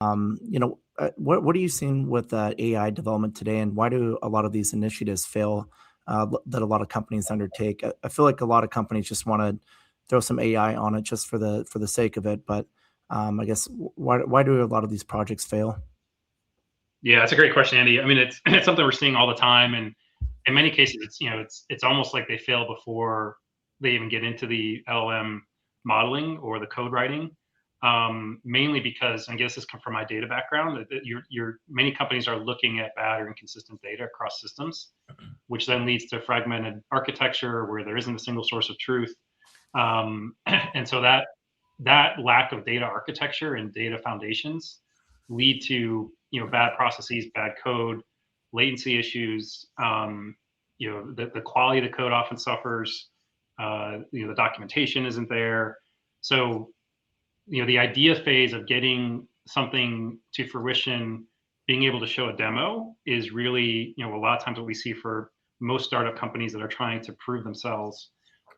What are you seeing with AI development today, and why do a lot of these initiatives fail that a lot of companies undertake? I feel like a lot of companies just want to throw some AI on it just for the sake of it, but I guess why do a lot of these projects fail? Yeah, it's a great question, Andy. I mean, it's it's something we're seeing all the time, and in many cases, it's almost like they fail before they even get into the LLM modeling or the code writing. Mainly because I guess this comes from my data background. That many companies are looking at bad or inconsistent data across systems, which then leads to fragmented architecture where there isn't a single source of truth. And so that lack of data architecture and data foundations lead to bad processes, bad code, latency issues. The quality of the code often suffers. The documentation isn't there. So the idea phase of getting something to fruition, being able to show a demo is really a lot of times what we see for most startup companies that are trying to prove themselves.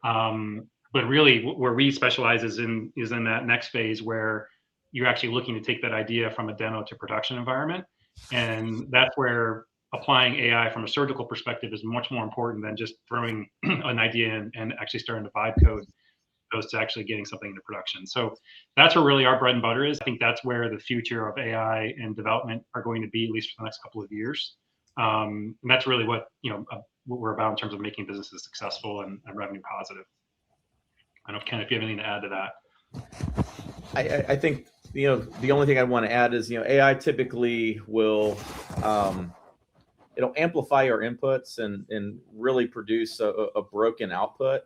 But really, where we specialize is in that next phase where you're actually looking to take that idea from a demo to production environment, and that's where applying AI from a surgical perspective is much more important than just throwing an idea in and actually starting to vibe code opposed to actually getting something into production. So that's where really our bread and butter is. I think that's where the future of AI and development are going to be, at least for the next couple of years. And that's really what what we're about in terms of making businesses successful and revenue positive. I don't know, Ken, if you have anything to add to that. I think the only thing I want to add is AI typically will it'll amplify your inputs and really produce a broken output.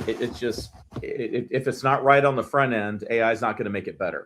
It's just if it's not right on the front end, AI is not going to make it better.